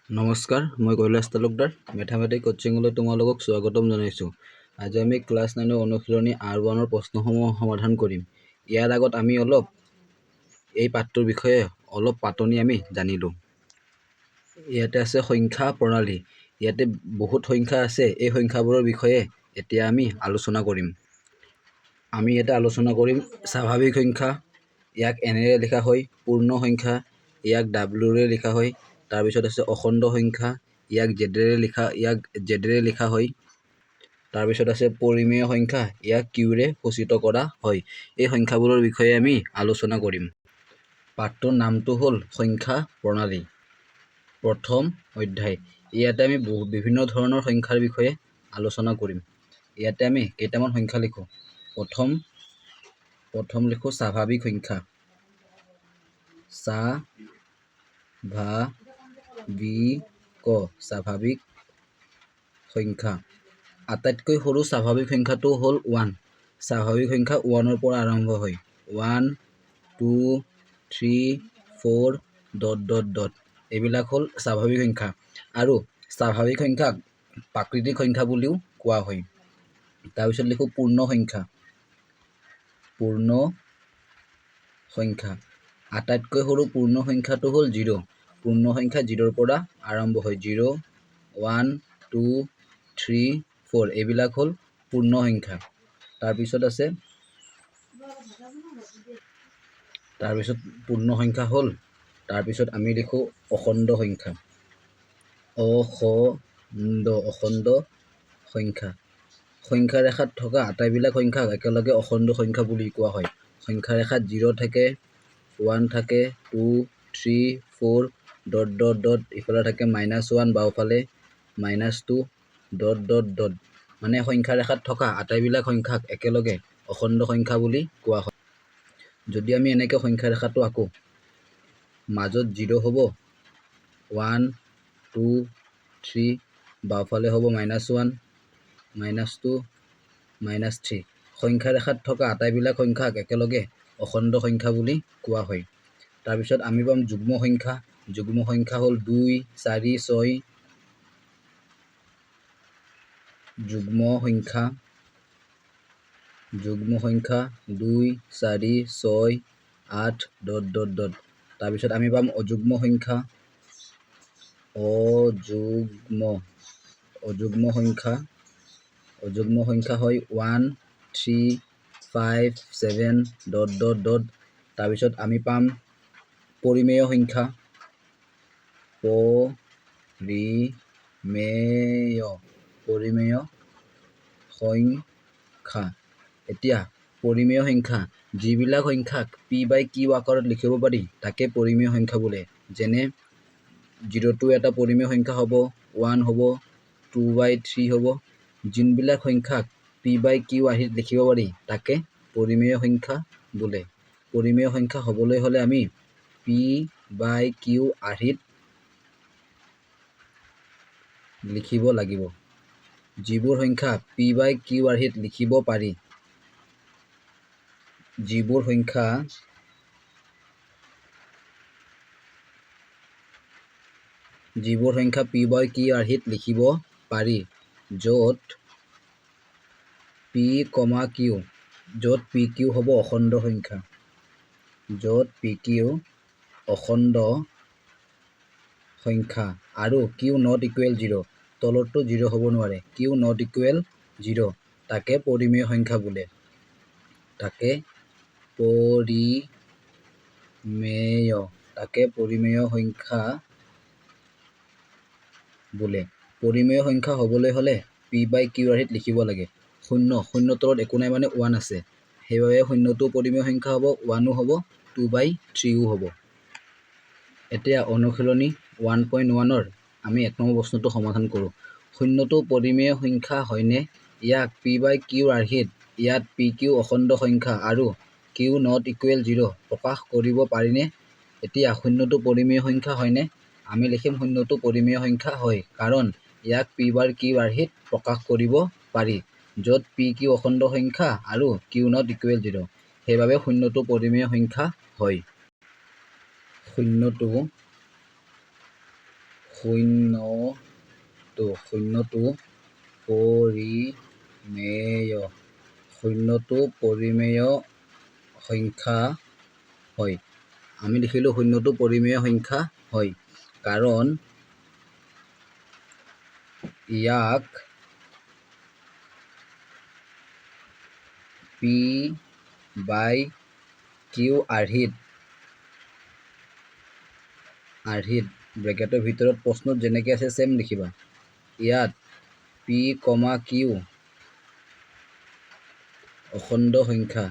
নমস্কাৰ, মই কৈলাশ তালুকদাৰ মেথামেটিক্স কোচিংলৈ তোমালোকক স্বাগতম জনাইছোঁ। আজি আমি ক্লাছ 9 অনুশীলনী R1 প্ৰশ্নসমূহ সমাধান কৰিম। ইয়াৰ আগত আমি এই পাঠটোৰ বিষয়ে অলপ পাতনি আমি জানিলোঁ। ইয়াতে আছে সংখ্যা প্ৰণালী। ইয়াতে বহুত সংখ্যা আছে। এই সংখ্যাবোৰৰ বিষয়ে এতিয়া আমি আলোচনা কৰিম। আমি এটা আলোচনা কৰিম স্বাভাৱিক সংখ্যা, ইয়াক এনেৰে লিখা হয়। পূৰ্ণ সংখ্যা, ইয়াক W ৰে লিখা হয়। তাৰ পিছত আছে অখণ্ড সংখ্যা, ইয়াক জেডেৰে লিখা হয়। তাৰ পিছত আছে পৰিমেয় সংখ্যা, ইয়াক কিউৰে সূচিত কৰা হয়। এই সংখ্যাবোৰৰ বিষয়ে আমি আলোচনা কৰিম। পাঠটোৰ নামটো হ'ল সংখ্যা প্ৰণালী। প্ৰথম অধ্যায়। ইয়াতে আমি বিভিন্ন ধৰণৰ সংখ্যাৰ বিষয়ে আলোচনা কৰিম। ইয়াতে আমি কেইটামান সংখ্যা লিখোঁ। প্ৰথম লিখোঁ স্বাভাৱিক সংখ্যা। স্বাভাৱিক সংখ্যা। আটাইতকৈ সৰু স্বাভাৱিক সংখ্যাটো হ'ল 1। স্বাভাৱিক সংখ্যা 1ৰ পৰা আৰম্ভ হয়। 1 2 3 4 ... এইবিলাক হ'ল স্বাভাৱিক সংখ্যা। আৰু স্বাভাৱিক সংখ্যাক প্ৰাকৃতিক সংখ্যা বুলিও কোৱা হয়। তাৰপিছত লিখোঁ পূৰ্ণ সংখ্যা। পূৰ্ণ সংখ্যা। আটাইতকৈ সৰু পূৰ্ণ সংখ্যাটো হ'ল 0। পূৰ্ণ সংখ্যা 0ৰ পৰা আৰম্ভ হয়। 0 1 2 3 4 এইবিলাক হ'ল পূৰ্ণ সংখ্যা। তাৰপিছত পূৰ্ণ সংখ্যা হ'ল। তাৰপিছত আমি লিখোঁ অখণ্ড সংখ্যা। অখণ্ড সংখ্যা। সংখ্যা ৰেখাত থকা আটাইবিলাক সংখ্যাক একেলগে অখণ্ড সংখ্যা বুলি কোৱা হয়। সংখ্যা ৰেখাত 0 থাকে, 1 থাকে, 2 3 4 ... ইফালে থাকে -1 বাওঁফালে, -2 ... মানে সংখ্যা ৰেখাত থকা আটাইবিলাক সংখ্যাক একেলগে অখণ্ড সংখ্যা বুলি কোৱা হয়। যদি আমি এনেকৈ সংখ্যা ৰেখাটো আঁকো, মাজত 0 হ'ব, 1 2 3, বাওঁফালে হ'ব -1 -2 -3। সংখ্যা ৰেখাত থকা আটাইবিলাক সংখ্যাক একেলগে অখণ্ড সংখ্যা বুলি কোৱা হয়। তাৰপিছত আমি পাম যুগ্ম সংখ্যা। যুগ্ম সংখ্যা হ'ল 2 4 6। যুগ্ম সংখ্যা 2 4 6 8 ... তাৰপিছত আমি পাম অযুগ্ম সংখ্যা। অযুগ্ম সংখ্যা হয় 1 3 5 7 ... তাৰপিছত আমি পাম পৰিমেয় সংখ্যা। পৰিমেয় সংখ্যা। এতিয়া পৰিমেয় সংখ্যা, যিবিলাক সংখ্যাক p/q আকাৰত লিখিব পাৰি তাকে পৰিমেয় সংখ্যা বোলে। যেনে 0টো এটা পৰিমেয় সংখ্যা হ'ব, 1 হ'ব, 2/3 হ'ব। যোনবিলাক সংখ্যাক p/q আৰ্হিত লিখিব পাৰি তাকে পৰিমেয় সংখ্যা বোলে। পৰিমেয় সংখ্যা হ'বলৈ হ'লে আমি p/q আৰ্হিত লিখিব লাগিব। যিবোৰ সংখ্যা p/q আৰ্হিত লিখিব পাৰি, য'ত pq হ'ব অখণ্ড সংখ্যা। আৰু q ≠ 0, তলৰটো 0 হ'ব নোৱাৰে। q ≠ 0, তাকে পৰিমেয় সংখ্যা বোলে। পৰিমেয় সংখ্যা হ'বলৈ হ'লে p/q আৰ্হিত লিখিব লাগে। শূন্য তলত একো নাই মানে 1 আছে। সেইবাবে শূন্যটো পৰিমেয় সংখ্যা হ'ব, 1ও হ'ব, 2/3ও হ'ব। এতিয়া অনুশীলনী 1.1ৰ আমি 1 নম্বৰ প্ৰশ্নটো সমাধান কৰোঁ। শূন্যটো পৰিমেয় সংখ্যা হয়নে? ইয়াক p/q আৰ্হিত ইয়াত pq অখণ্ড সংখ্যা আৰু q ≠ 0 প্ৰকাশ কৰিব পাৰিনে? এতিয়া শূন্যটো পৰিমেয় সংখ্যা হয়নে? আমি লিখিম শূন্যটো পৰিমেয় সংখ্যা হয়, কাৰণ ইয়াক p/q আৰ্হিত প্ৰকাশ কৰিব পাৰি, য'ত pq অখণ্ড সংখ্যা আৰু q ≠ 0। সেইবাবে শূন্যটো পৰিমেয় সংখ্যা হয়। শূন্যটো পৰিমেয় সংখ্যা হয়। আমি লিখিলোঁ শূন্যটো পৰিমেয় সংখ্যা হয়, কাৰণ ইয়াক P/Q আৰ্হিত ব্ৰেকেটৰ ভিতৰত প্ৰশ্নত যেনেকৈ আছে চেম লিখিবা। ইয়াত P, Q অখণ্ড সংখ্যা,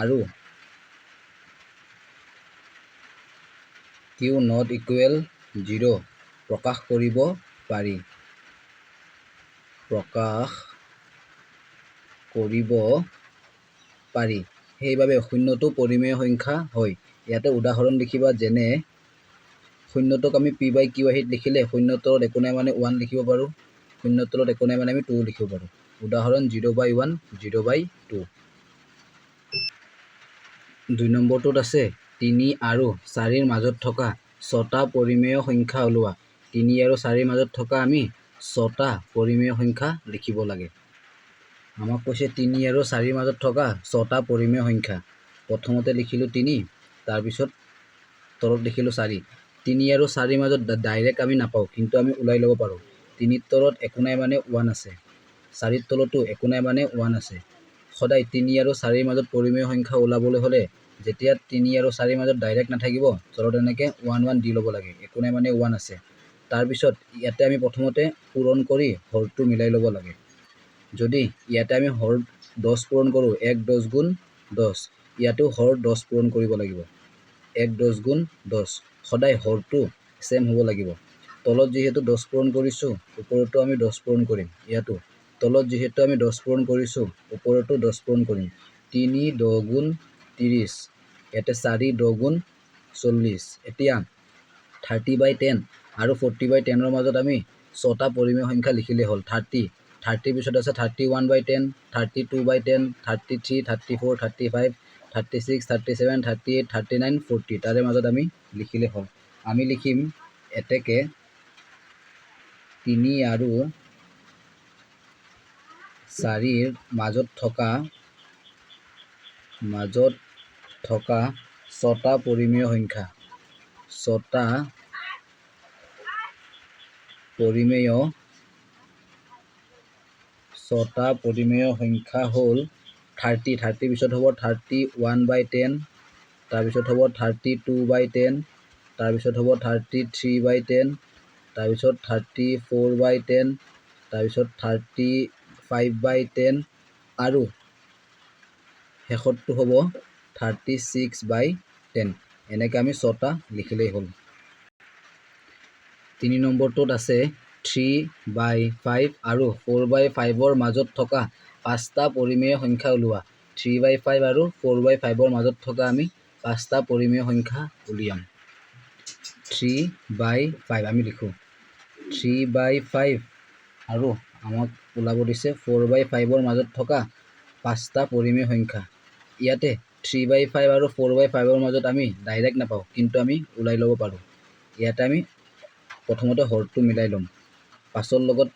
আৰু Q not equal 0 প্ৰকাশ কৰিব পাৰি। সেইবাবে শূন্যটো পৰিমেয় সংখ্যা হয়। ইয়াতে উদাহৰণ লিখিবা, যেনে শূন্যটোক আমি P/Q আৰ্হিত লিখিলে শূন্যৰ তলত একো নাই মানে 1 লিখিব পাৰোঁ, শূন্যৰ তলত একো নাই মানে আমি 2 লিখিব পাৰোঁ। উদাহৰণ 0/1, 0/2। 2 নম্বৰটোত আছে 3 আৰু 4ৰ মাজত থকা 6টা পৰিমেয় সংখ্যা উলিওৱা। 3 আৰু 4ৰ মাজত থকা আমি 6টা পৰিমেয় সংখ্যা লিখিব লাগে। আমাক কৈছে 3 আৰু 4ৰ মাজত থকা 6টা পৰিমেয় সংখ্যা। প্ৰথমতে লিখিলোঁ 3, তাৰপিছত তলত লিখিলোঁ 4। 3 আৰু 4ৰ মাজত ডাইৰেক্ট আমি নাপাওঁ, কিন্তু আমি ওলাই ল'ব পাৰোঁ। 3ৰ তলত একো নাই মানে 1 আছে, 4ৰ তলতো একো নাই মানে 1 আছে। সদায় 3 আৰু 4ৰ মাজত পৰিমেয় সংখ্যা ওলাবলৈ হ'লে যেতিয়া 3 আৰু 4ৰ মাজত ডাইৰেক্ট নাথাকিব, তলত এনেকৈ 1 1 দি ল'ব লাগে, একো নাই মানে 1 আছে। তাৰপিছত ইয়াতে আমি প্ৰথমতে পূৰণ কৰি হৰটো মিলাই ল'ব লাগে। যদি ইয়াতে আমি হৰ 10 পূৰণ কৰোঁ, 1 10 গুণ 10, ইয়াতেও হৰ 10 পূৰণ কৰিব লাগিব, 1 10 গুণ 10। সদায় হৰটো চেম হ'ব লাগিব। তলত যিহেতু 10 পূৰণ কৰিছোঁ, ওপৰতো আমি 10 পূৰণ কৰিম। ইয়াতো তলত যিহেতু আমি 10 পূৰণ কৰিছোঁ, ওপৰতো 10 পূৰণ কৰিম। 3 10 গুণ 30, ইয়াতে 4 10 গুণ 40। এতিয়া 30/10 আৰু 40/10ৰ মাজত আমি 6টা পৰিমেয় সংখ্যা লিখিলেই হ'ল। 30ৰ পিছত আছে 31/10, 32/10, 33, 34, 35, 36, 37, 38, 39, 40। তাৰে মাজত আমি লিখিলেই হ'ল। আমি লিখিম এতেকে 3 আৰু 4ৰ মাজত থকা 6টা পৰিমেয় সংখ্যা। 6টা পৰিমেয় সংখ্যা হ'ল 30ৰ পিছত হ'ব 31/10, তাৰপিছত হ'ব 32/10, তাৰপিছত হ'ব 33/10, তাৰপিছত 34/10, তাৰপিছত 35/10 আৰু শেষতটো হ'ব 36/10। এনেকৈ আমি 6টা লিখিলেই হ'ল। 3 নম্বৰটোত আছে 3/5 আৰু 4/5ৰ মাজত থকা 5টা পৰিমেয় সংখ্যা উলিওৱা। 3/5 আৰু 4/5ৰ মাজত থকা আমি 5টা পৰিমেয় সংখ্যা উলিয়াম। 3/5 আমি লিখোঁ 3/5 আৰু আমাক ওলাব দিছে 4/5ৰ মাজত থকা 5টা পৰিমেয় সংখ্যা। ইয়াতে 3/5 আৰু 4/5ৰ মাজত আমি ডাইৰেক্ট নাপাওঁ, কিন্তু আমি ওলাই ল'ব পাৰোঁ। ইয়াতে আমি প্ৰথমতে হৰটো মিলাই ল'ম, 5ৰ লগত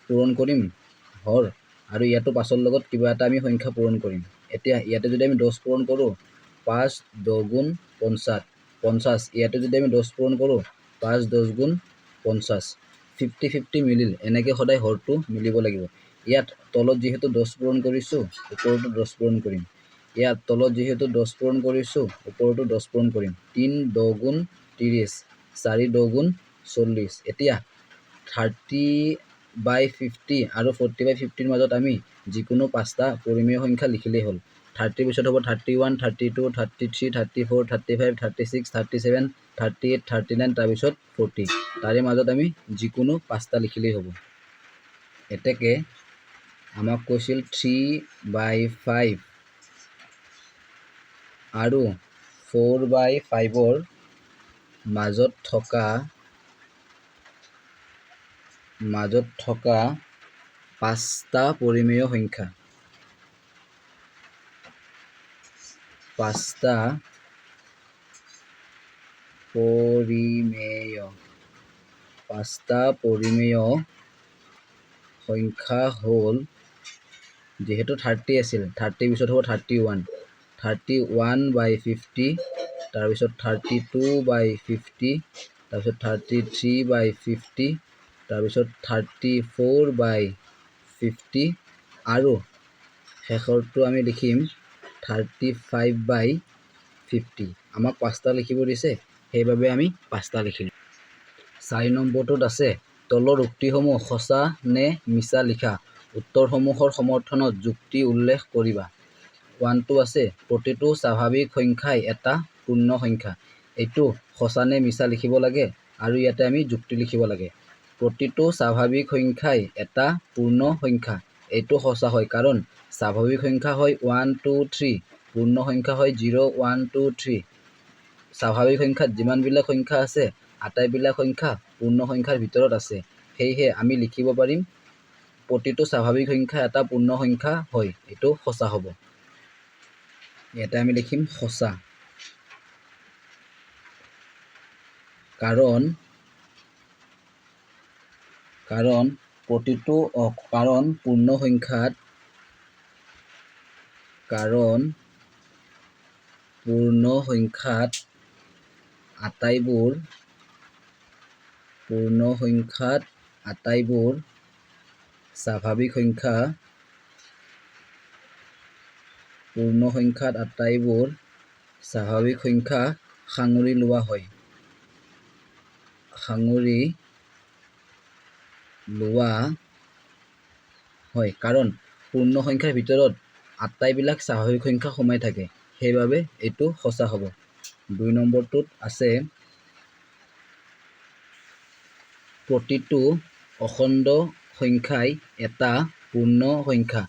পূৰণ কৰিম হৰ, আৰু ইয়াতো 5ৰ লগত কিবা এটা আমি সংখ্যা পূৰণ কৰিম। এতিয়া ইয়াতে যদি আমি 10 পূৰণ কৰোঁ, 5 10 গুণ 50, ইয়াতে যদি আমি 10 পূৰণ কৰোঁ, 5 10 গুণ 50, 50-50 মিলিল। এনেকৈ সদায় হৰটো মিলিব লাগিব। ইয়াত তলত যিহেতু 10 পূৰণ কৰিছোঁ, ওপৰতো 10 পূৰণ কৰিম। ইয়াত তলত যিহেতু 10 পূৰণ কৰিছোঁ, ওপৰতো 10 পূৰণ কৰিম। 3 10 গুণ 30, 4 10 গুণ 40। এতিয়া 30/50 আৰু 40/50ৰ মাজত আমি যিকোনো 5টা পৰিমেয় সংখ্যা লিখিলেই হ'ল। 30ৰ পিছত হ'ব 31, 32, 33, 34, 35, 36, 37, 38, 39, তাৰপিছত 40। তাৰে মাজত আমি যিকোনো 5টা লিখিলেই হ'ব। এতেকে আমাক কৈছিল 3/5 আৰু 4/5ৰ মাজত থকা 5টা পৰিমেয় সংখ্যা। 5টা পৰিমেয় পাঁচটা পৰিমেয় সংখ্যা হ'ল, যিহেতু 30 আছিল, 30 পিছত হ'ব 31, 31/50, তাৰপিছত 32/50, তাৰপিছত 33/50, তাৰপিছত 34/50 আৰু শেষৰটো আমি লিখিম 35/50। আমাক পাঁচটা লিখিব দিছে, সেইবাবে আমি পাঁচটা লিখিলোঁ। 4 নম্বৰটোত আছে, তলৰ উক্তিসমূহ সঁচা নে মিছা লিখা। উত্তৰসমূহৰ সমৰ্থনত যুক্তি উল্লেখ কৰিবা। 1টো আছে, প্ৰতিটো স্বাভাৱিক সংখ্যাই এটা পূৰ্ণ সংখ্যা। এইটো সঁচা নে মিছা লিখিব লাগে আৰু ইয়াতে আমি যুক্তি লিখিব লাগে। প্ৰতিটো স্বাভাৱিক সংখ্যাই এটা পূৰ্ণ সংখ্যা। এইটো সঁচা হয়, কাৰণ স্বাভাৱিক সংখ্যা হয় 1 2 3, পূৰ্ণ সংখ্যা হয় 0 1 2 3। স্বাভাৱিক সংখ্যাত যিমানবিলাক সংখ্যা আছে, আটাইবিলাক সংখ্যা পূৰ্ণ সংখ্যাৰ ভিতৰত আছে। সেয়েহে আমি লিখিব পাৰিম প্ৰতিটো স্বাভাৱিক সংখ্যা এটা পূৰ্ণ সংখ্যা হয়। এইটো সঁচা হ'ব। ইয়াতে আমি লিখিম সঁচা, কাৰণ প্ৰতিটো পূৰ্ণ সংখ্যাত আটাইবোৰ স্বাভাৱিক সংখ্যা সাঙুৰি লোৱা হয়, কাৰণ পূৰ্ণ সংখ্যাৰ ভিতৰত আটাইবিলাক স্বাভাৱিক সংখ্যা সোমাই থাকে। সেইবাবে এইটো সঁচা হ'ব। 2 নম্বৰটোত আছে, প্ৰতিটো অখণ্ড সংখ্যাই এটা পূৰ্ণ সংখ্যা।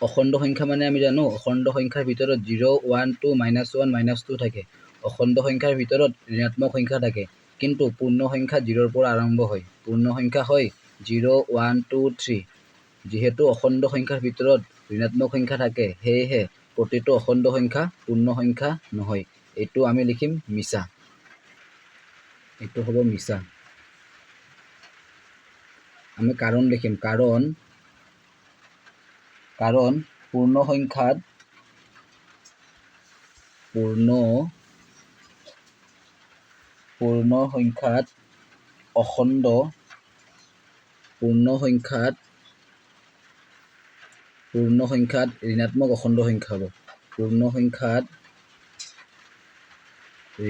অখণ্ড সংখ্যা মানে আমি জানো, অখণ্ড সংখ্যাৰ ভিতৰত 0 1 2 -1 -2 থাকে। অখণ্ড সংখ্যাৰ ভিতৰত ঋণাত্মক সংখ্যা থাকে, কিন্তু পূৰ্ণ সংখ্যা 0ৰ পৰা আৰম্ভ হয়। পূৰ্ণ সংখ্যা হয় 0 1 2 3। যিহেতু অখণ্ড সংখ্যাৰ ভিতৰত ঋণাত্মক সংখ্যা থাকে, সেয়েহে প্ৰতিটো অখণ্ড সংখ্যা পূৰ্ণ সংখ্যা নহয়। এইটো আমি লিখিম মিছা। এইটো হ'ব মিছা। আমি কাৰণ লিখিম, কাৰণ পূৰ্ণ সংখ্যাত ঋণাত্মক অখণ্ড সংখ্যা হ'ব। পূৰ্ণ সংখ্যাত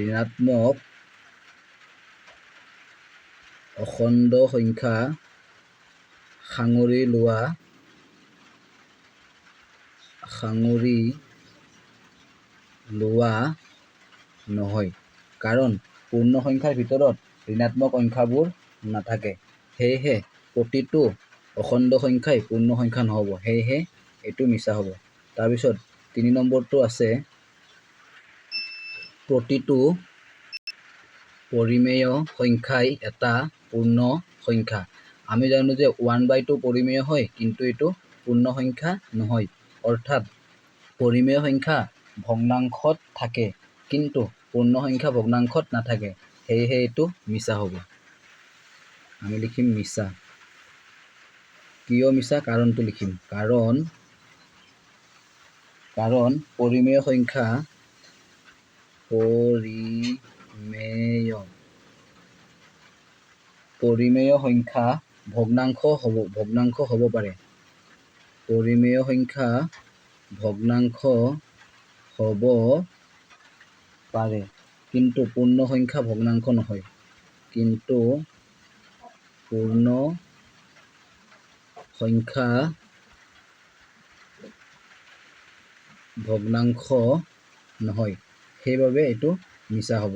ঋণাত্মক অখণ্ড সংখ্যা সাঙুৰি লোৱা নহয়, কাৰণ পূৰ্ণ সংখ্যাৰ ভিতৰত ঋণাত্মক সংখ্যাবোৰ নাথাকে। সেয়েহে প্ৰতিটো অখণ্ড সংখ্যাই পূৰ্ণ সংখ্যা নহ'ব। সেয়েহে এইটো মিছা হ'ব। তাৰপিছত 3 নম্বৰটো আছে, প্ৰতিটো পৰিমেয় সংখ্যাই এটা পূৰ্ণ সংখ্যা। আমি জানো যে 1/2 পৰিমেয় হয়, কিন্তু এইটো পূৰ্ণ সংখ্যা নহয়। অৰ্থাৎ পৰিমেয় সংখ্যা ভগ্নাংশত থাকে, কিন্তু পূৰ্ণ সংখ্যা ভগ্নাংশত নাথাকে। সেয়েহে এইটো মিছা হ'ব। আমি লিখিম মিছা। কিয় মিছা, কাৰণটো লিখিম। কাৰণ পৰিমেয় সংখ্যা ভগ্নাংশ হ'ব পাৰে। পৰিমেয় সংখ্যা ভগ্নাংশ হ'ব পাৰে, কিন্তু পূৰ্ণ সংখ্যা ভগ্নাংশ নহয়। সেইবাবে এইটো মিছা হ'ব।